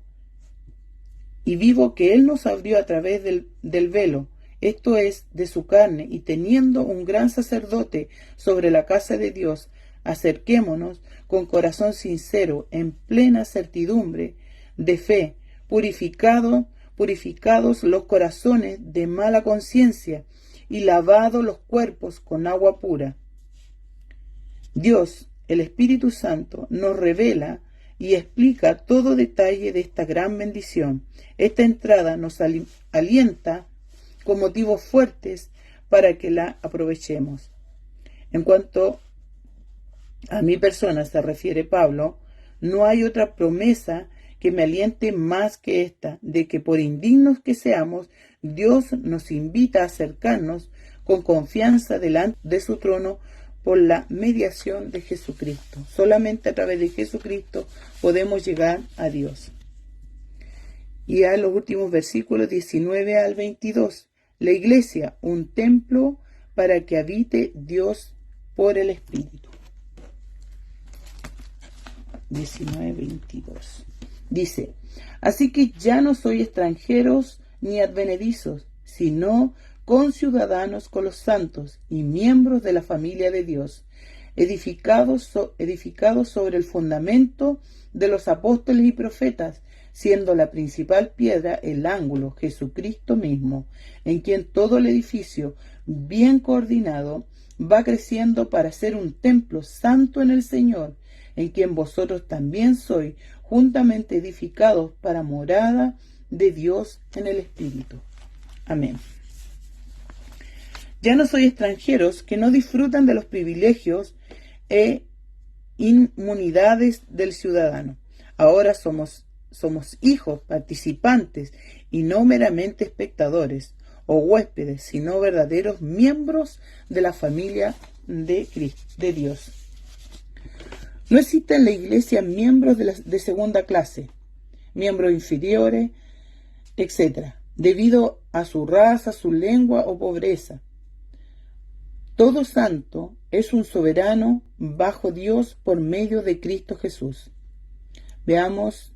que Él nos abrió a través del velo, esto es, de su carne, y teniendo un gran sacerdote sobre la casa de Dios, acerquémonos con corazón sincero, en plena certidumbre de fe, purificados los corazones de mala conciencia y lavados los cuerpos con agua pura. Dios, el Espíritu Santo, nos revela y explica todo detalle de esta gran bendición. Esta entrada nos alienta con motivos fuertes para que la aprovechemos. En cuanto a mi persona se refiere Pablo, no hay otra promesa que me aliente más que esta, de que por indignos que seamos, Dios nos invita a acercarnos con confianza delante de su trono por la mediación de Jesucristo. Solamente a través de Jesucristo podemos llegar a Dios. Y a los últimos versículos 19 al 22. La iglesia, un templo para que habite Dios por el Espíritu. 19:22. Dice: así que ya no soy extranjeros ni advenedizos, sino conciudadanos con los santos y miembros de la familia de Dios, edificados sobre el fundamento de los apóstoles y profetas, siendo la principal piedra el ángulo, Jesucristo mismo, en quien todo el edificio, bien coordinado, va creciendo para ser un templo santo en el Señor, en quien vosotros también sois juntamente edificados para morada de Dios en el Espíritu. Amén. Ya no sois extranjeros que no disfrutan de los privilegios e inmunidades del ciudadano. Ahora somos hijos, participantes, y no meramente espectadores o huéspedes, sino verdaderos miembros de la familia de Dios. No existen en la iglesia miembros de segunda clase, miembros inferiores, etc., debido a su raza, su lengua o pobreza. Todo santo es un soberano bajo Dios por medio de Cristo Jesús. Veamos,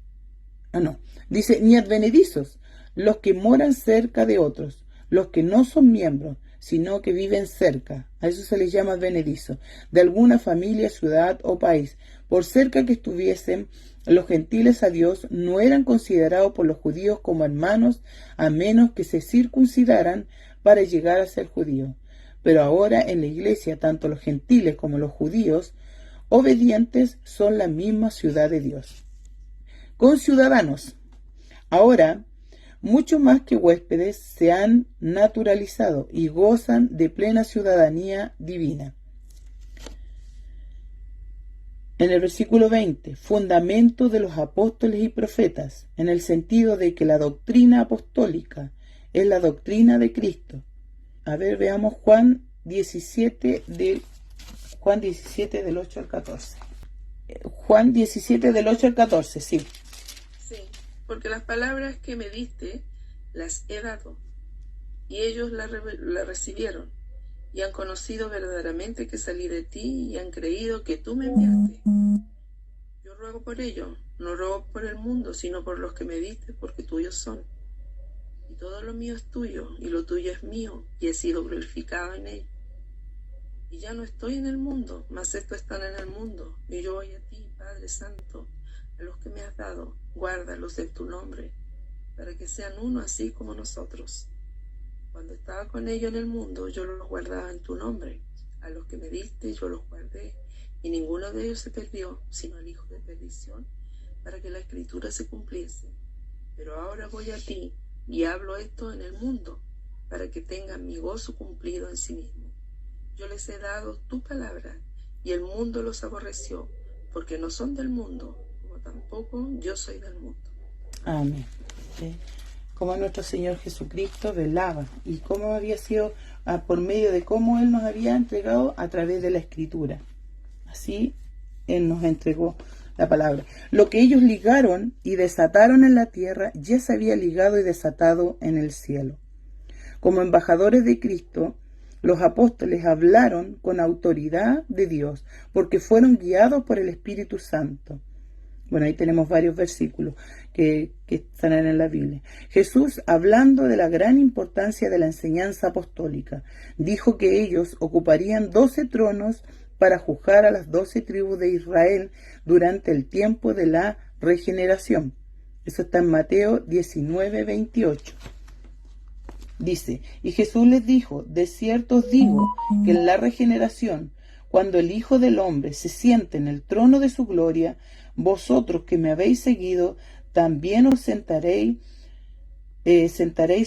dice, ni advenedizos, los que moran cerca de otros, los que no son miembros, sino que viven cerca, a eso se les llama advenedizo, de alguna familia, ciudad o país. Por cerca que estuviesen, los gentiles a Dios no eran considerados por los judíos como hermanos, a menos que se circuncidaran para llegar a ser judíos. Pero ahora en la iglesia, tanto los gentiles como los judíos obedientes son la misma ciudad de Dios. Conciudadanos. Ahora, mucho más que huéspedes, se han naturalizado y gozan de plena ciudadanía divina. En el versículo 20, fundamento de los apóstoles y profetas, en el sentido de que la doctrina apostólica es la doctrina de Cristo. A ver, veamos Juan 17 del 8 al 14. Juan 17 del 8 al 14, sí. Sí, porque las palabras que me diste las he dado, y ellos la recibieron, y han conocido verdaderamente que salí de ti, y han creído que tú me enviaste. Yo ruego por ellos, no ruego por el mundo, sino por los que me diste, porque tuyos son. Y todo lo mío es tuyo, y lo tuyo es mío, y he sido glorificado en él. Y ya no estoy en el mundo, mas estos están en el mundo, y yo voy a ti, Padre Santo, a los que me has dado, guárdalos en tu nombre, para que sean uno así como nosotros. Cuando estaba con ellos en el mundo, yo los guardaba en tu nombre. A los que me diste, yo los guardé, y ninguno de ellos se perdió, sino el hijo de perdición, para que la escritura se cumpliese. Pero ahora voy a ti, y hablo esto en el mundo, para que tengan mi gozo cumplido en sí mismo. Yo les he dado tu palabra, y el mundo los aborreció, porque no son del mundo, como tampoco yo soy del mundo. Amén. Sí. Como nuestro Señor Jesucristo velaba, y cómo había sido por medio de cómo Él nos había entregado a través de la Escritura. Así Él nos entregó la palabra. Lo que ellos ligaron y desataron en la tierra, ya se había ligado y desatado en el cielo. Como embajadores de Cristo, los apóstoles hablaron con autoridad de Dios, porque fueron guiados por el Espíritu Santo. Bueno, ahí tenemos varios versículos que están en la Biblia. Jesús, hablando de la gran importancia de la enseñanza apostólica, dijo que ellos ocuparían 12 tronos para juzgar a las 12 tribus de Israel durante el tiempo de la regeneración. Eso está en Mateo 19:28. Dice, y Jesús les dijo, de cierto os digo que en la regeneración, cuando el Hijo del Hombre se siente en el trono de su gloria, vosotros que me habéis seguido, también os sentaréis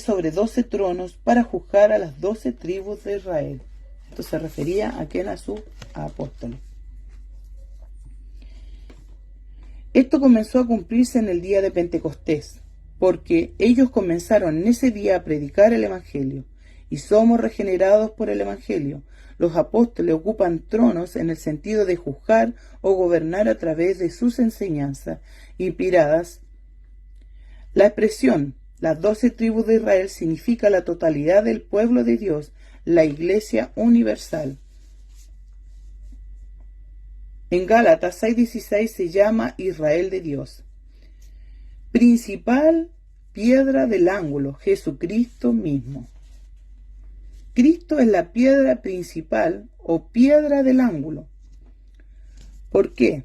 sobre 12 tronos para juzgar a las 12 tribus de Israel. Esto se refería a sus apóstoles. Esto comenzó a cumplirse en el día de Pentecostés, porque ellos comenzaron en ese día a predicar el Evangelio, y somos regenerados por el Evangelio. Los apóstoles ocupan tronos en el sentido de juzgar o gobernar a través de sus enseñanzas inspiradas. La expresión, las 12 tribus de Israel, significa la totalidad del pueblo de Dios, la Iglesia universal. En Gálatas 6:16 se llama Israel de Dios. Principal piedra del ángulo, Jesucristo mismo. Cristo es la piedra principal o piedra del ángulo. ¿Por qué?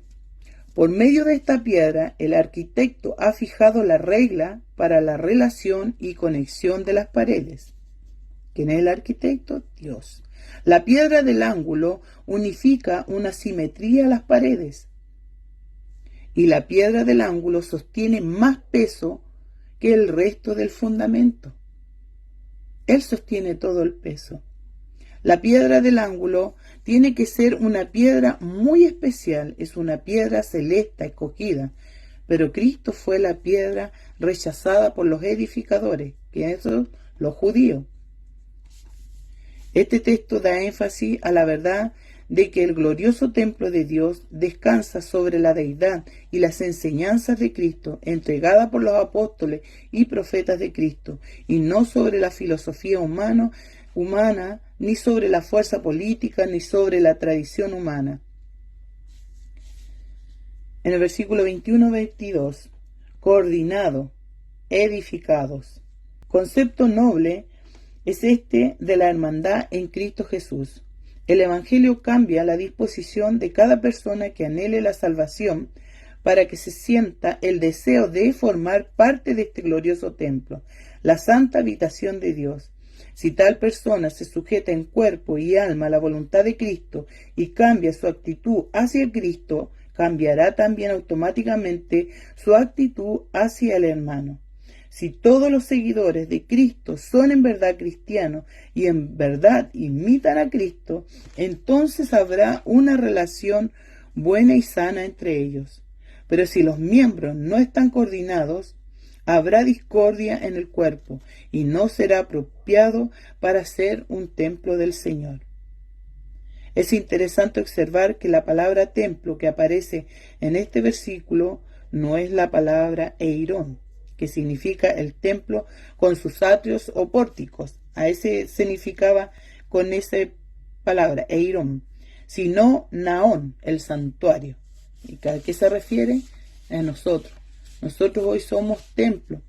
Por medio de esta piedra, el arquitecto ha fijado la regla para la relación y conexión de las paredes. ¿Quién es el arquitecto? Dios. La piedra del ángulo unifica una simetría a las paredes. Y la piedra del ángulo sostiene más peso que el resto del fundamento. Él sostiene todo el peso. La piedra del ángulo tiene que ser una piedra muy especial, es una piedra celeste escogida, pero Cristo fue la piedra rechazada por los edificadores, que son los judíos. Este texto da énfasis a la verdad de que el glorioso templo de Dios descansa sobre la deidad y las enseñanzas de Cristo entregadas por los apóstoles y profetas de Cristo, y no sobre la filosofía humana, ni sobre la fuerza política, ni sobre la tradición humana. En el versículo 21-22, coordinado, edificados. Concepto noble es este de la hermandad en Cristo Jesús. El Evangelio cambia la disposición de cada persona que anhele la salvación para que se sienta el deseo de formar parte de este glorioso templo, la santa habitación de Dios. Si tal persona se sujeta en cuerpo y alma a la voluntad de Cristo y cambia su actitud hacia Cristo, cambiará también automáticamente su actitud hacia el hermano. Si todos los seguidores de Cristo son en verdad cristianos y en verdad imitan a Cristo, entonces habrá una relación buena y sana entre ellos. Pero si los miembros no están coordinados, habrá discordia en el cuerpo y no será apropiado para ser un templo del Señor. Es interesante observar que la palabra templo que aparece en este versículo no es la palabra eirón, que significa el templo con sus atrios o pórticos. A ese significaba con esa palabra, eirón, sino naón, el santuario. ¿Y a qué se refiere? A nosotros. Nosotros hoy somos templo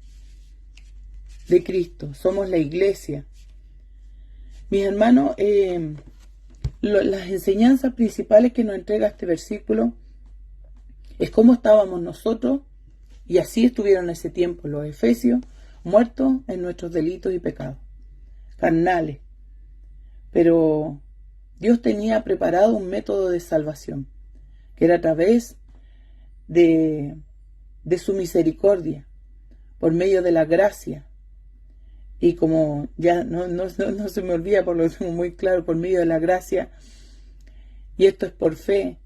de Cristo, somos la iglesia. Mis hermanos, las enseñanzas principales que nos entrega este versículo es cómo estábamos nosotros, y así estuvieron en ese tiempo los efesios, muertos en nuestros delitos y pecados, carnales. Pero Dios tenía preparado un método de salvación, que era a través de su misericordia, por medio de la gracia. Y como ya no se me olvida, por lo que tengo muy claro, por medio de la gracia, y esto es por fe.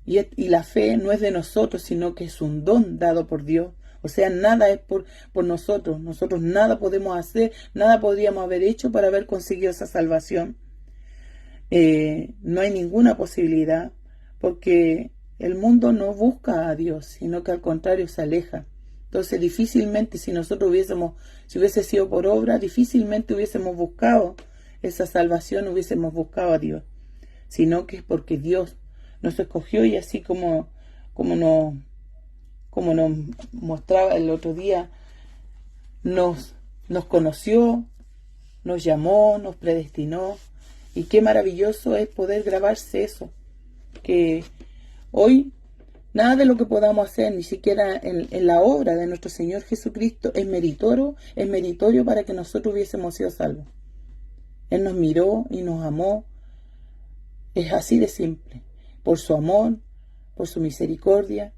Y la fe no es de nosotros, sino que es un don dado por Dios. O sea, nada es por nosotros. Nosotros nada podemos hacer, nada podríamos haber hecho para haber conseguido esa salvación. No hay ninguna posibilidad, porque el mundo no busca a Dios, sino que al contrario se aleja. Entonces difícilmente, si hubiese sido por obra, difícilmente hubiésemos buscado esa salvación, hubiésemos buscado a Dios. Sino que es porque Dios nos escogió, y así como nos mostraba el otro día, nos conoció, nos llamó, nos predestinó. Y qué maravilloso es poder grabarse eso, que hoy nada de lo que podamos hacer, ni siquiera en la obra de nuestro Señor Jesucristo, es meritorio para que nosotros hubiésemos sido salvos. Él nos miró y nos amó. Es así de simple, por su amor, por su misericordia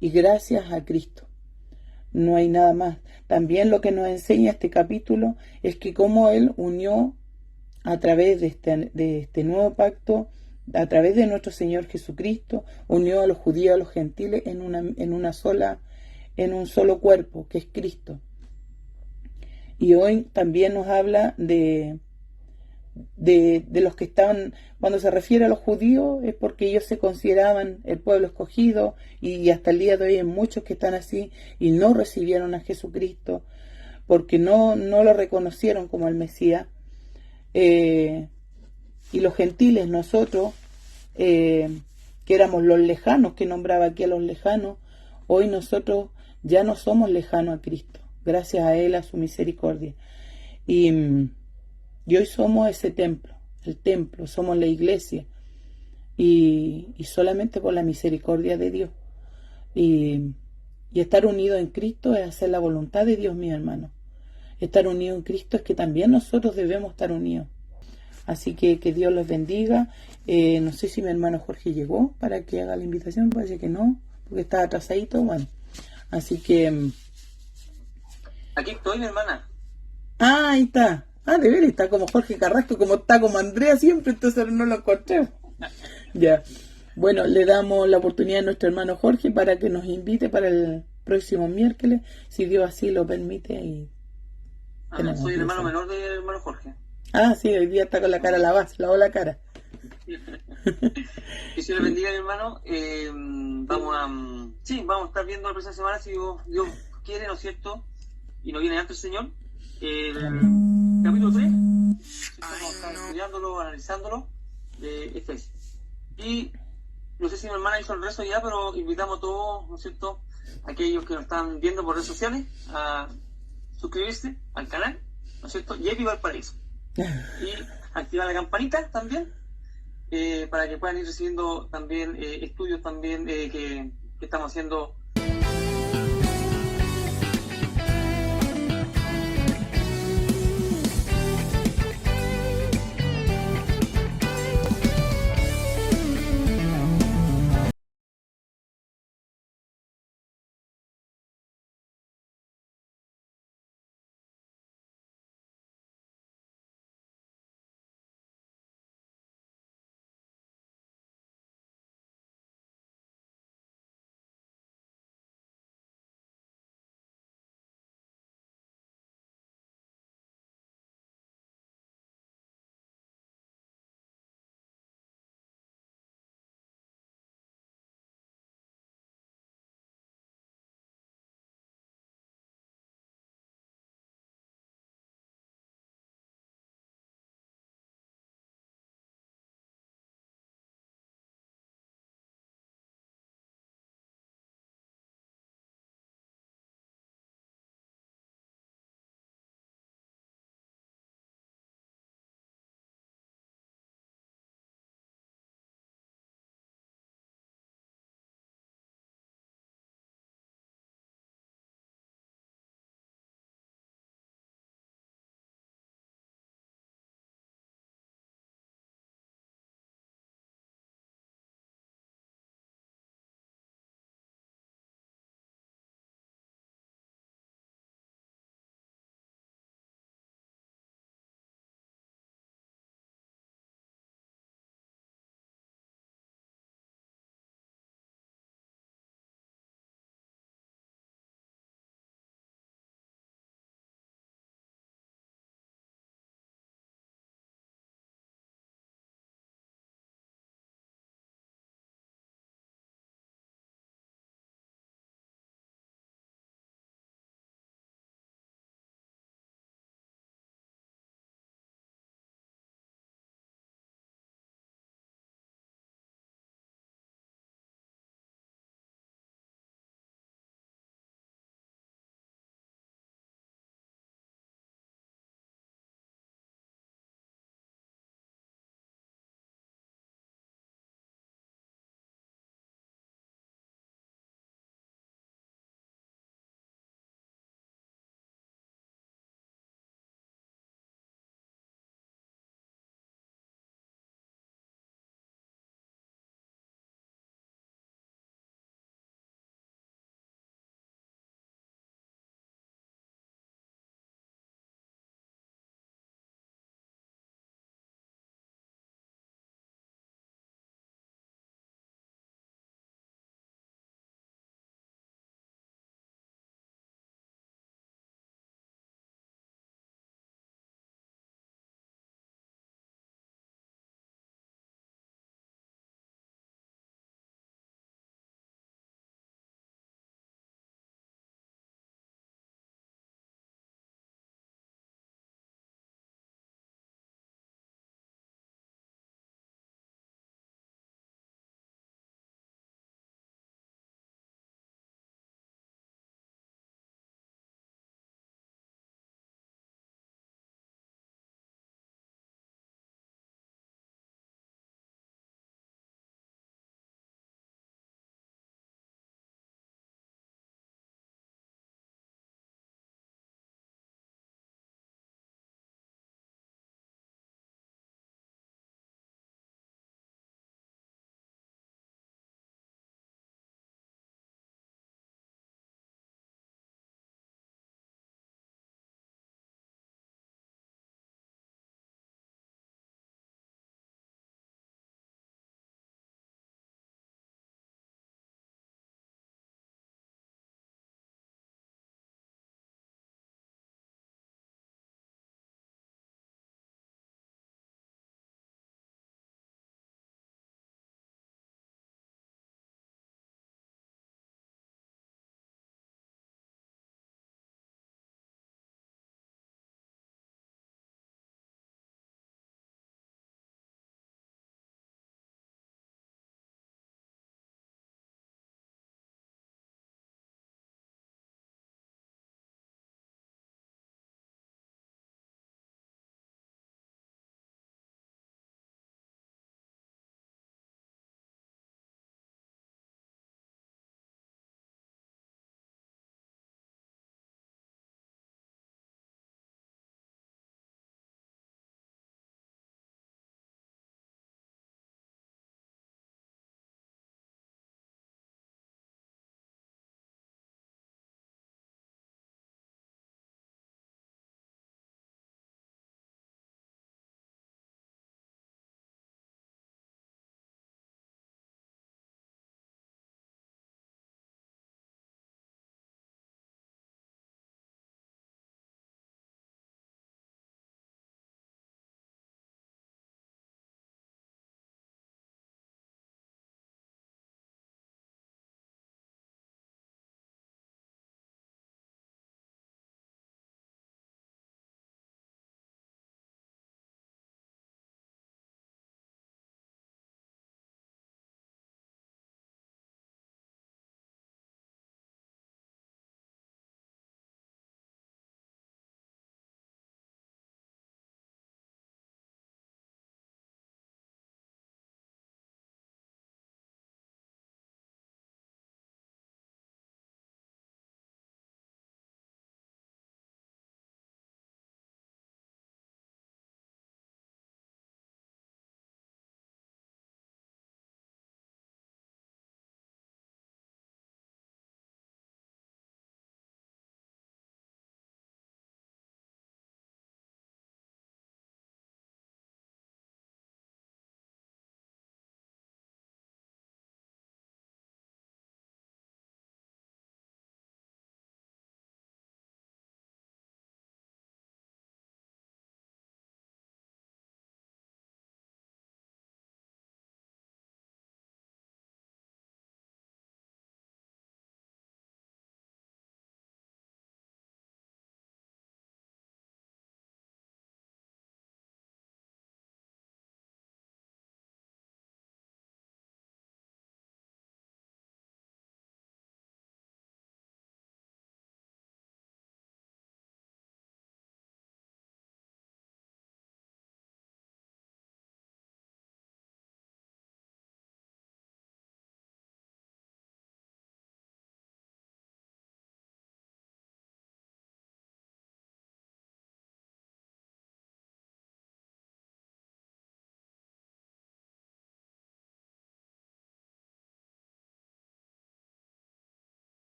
y gracias a Cristo. No hay nada más. También lo que nos enseña este capítulo es que cómo Él unió a través de este nuevo pacto, a través de nuestro Señor Jesucristo, unió a los judíos y a los gentiles en un solo cuerpo, que es Cristo. Y hoy también nos habla de los que estaban, cuando se refiere a los judíos, es porque ellos se consideraban el pueblo escogido, y hasta el día de hoy hay muchos que están así y no recibieron a Jesucristo porque no lo reconocieron como el Mesías. Y los gentiles, nosotros, que éramos los lejanos, que nombraba aquí a los lejanos. Hoy nosotros ya no somos lejanos a Cristo, gracias a Él, a su misericordia. Y hoy somos ese templo, el templo, somos la iglesia. Y solamente por la misericordia de Dios. Y estar unido en Cristo es hacer la voluntad de Dios, mis hermanos. Estar unido en Cristo es que también nosotros debemos estar unidos. Así que Dios los bendiga. No sé si mi hermano Jorge llegó para que haga la invitación, parece que no, porque está atrasadito. Bueno, así que... Aquí estoy, mi hermana. Ah, ahí está. Ah, de veras, está como Jorge Carrasco, como está como Andrea siempre, entonces no lo encontré. Ya. Bueno, le damos la oportunidad a nuestro hermano Jorge para que nos invite para el próximo miércoles, si Dios así lo permite. Y soy el hermano menor del hermano Jorge. Ah, sí, hoy día está con la cara lavada la cara. Que se le bendiga, mi hermano. Vamos a estar viendo la próxima semana, si Dios quiere, ¿no es cierto? Y nos viene antes el Señor. El capítulo 3. Vamos a estar estudiándolo, analizándolo. De Efesios. Y no sé si mi hermana hizo el rezo ya, pero invitamos a todos, ¿no es cierto?, aquellos que nos están viendo por redes sociales, a suscribirse al canal, ¿no es cierto?, Yepi Valparaíso. Y activar la campanita también, para que puedan ir recibiendo también estudios también que estamos haciendo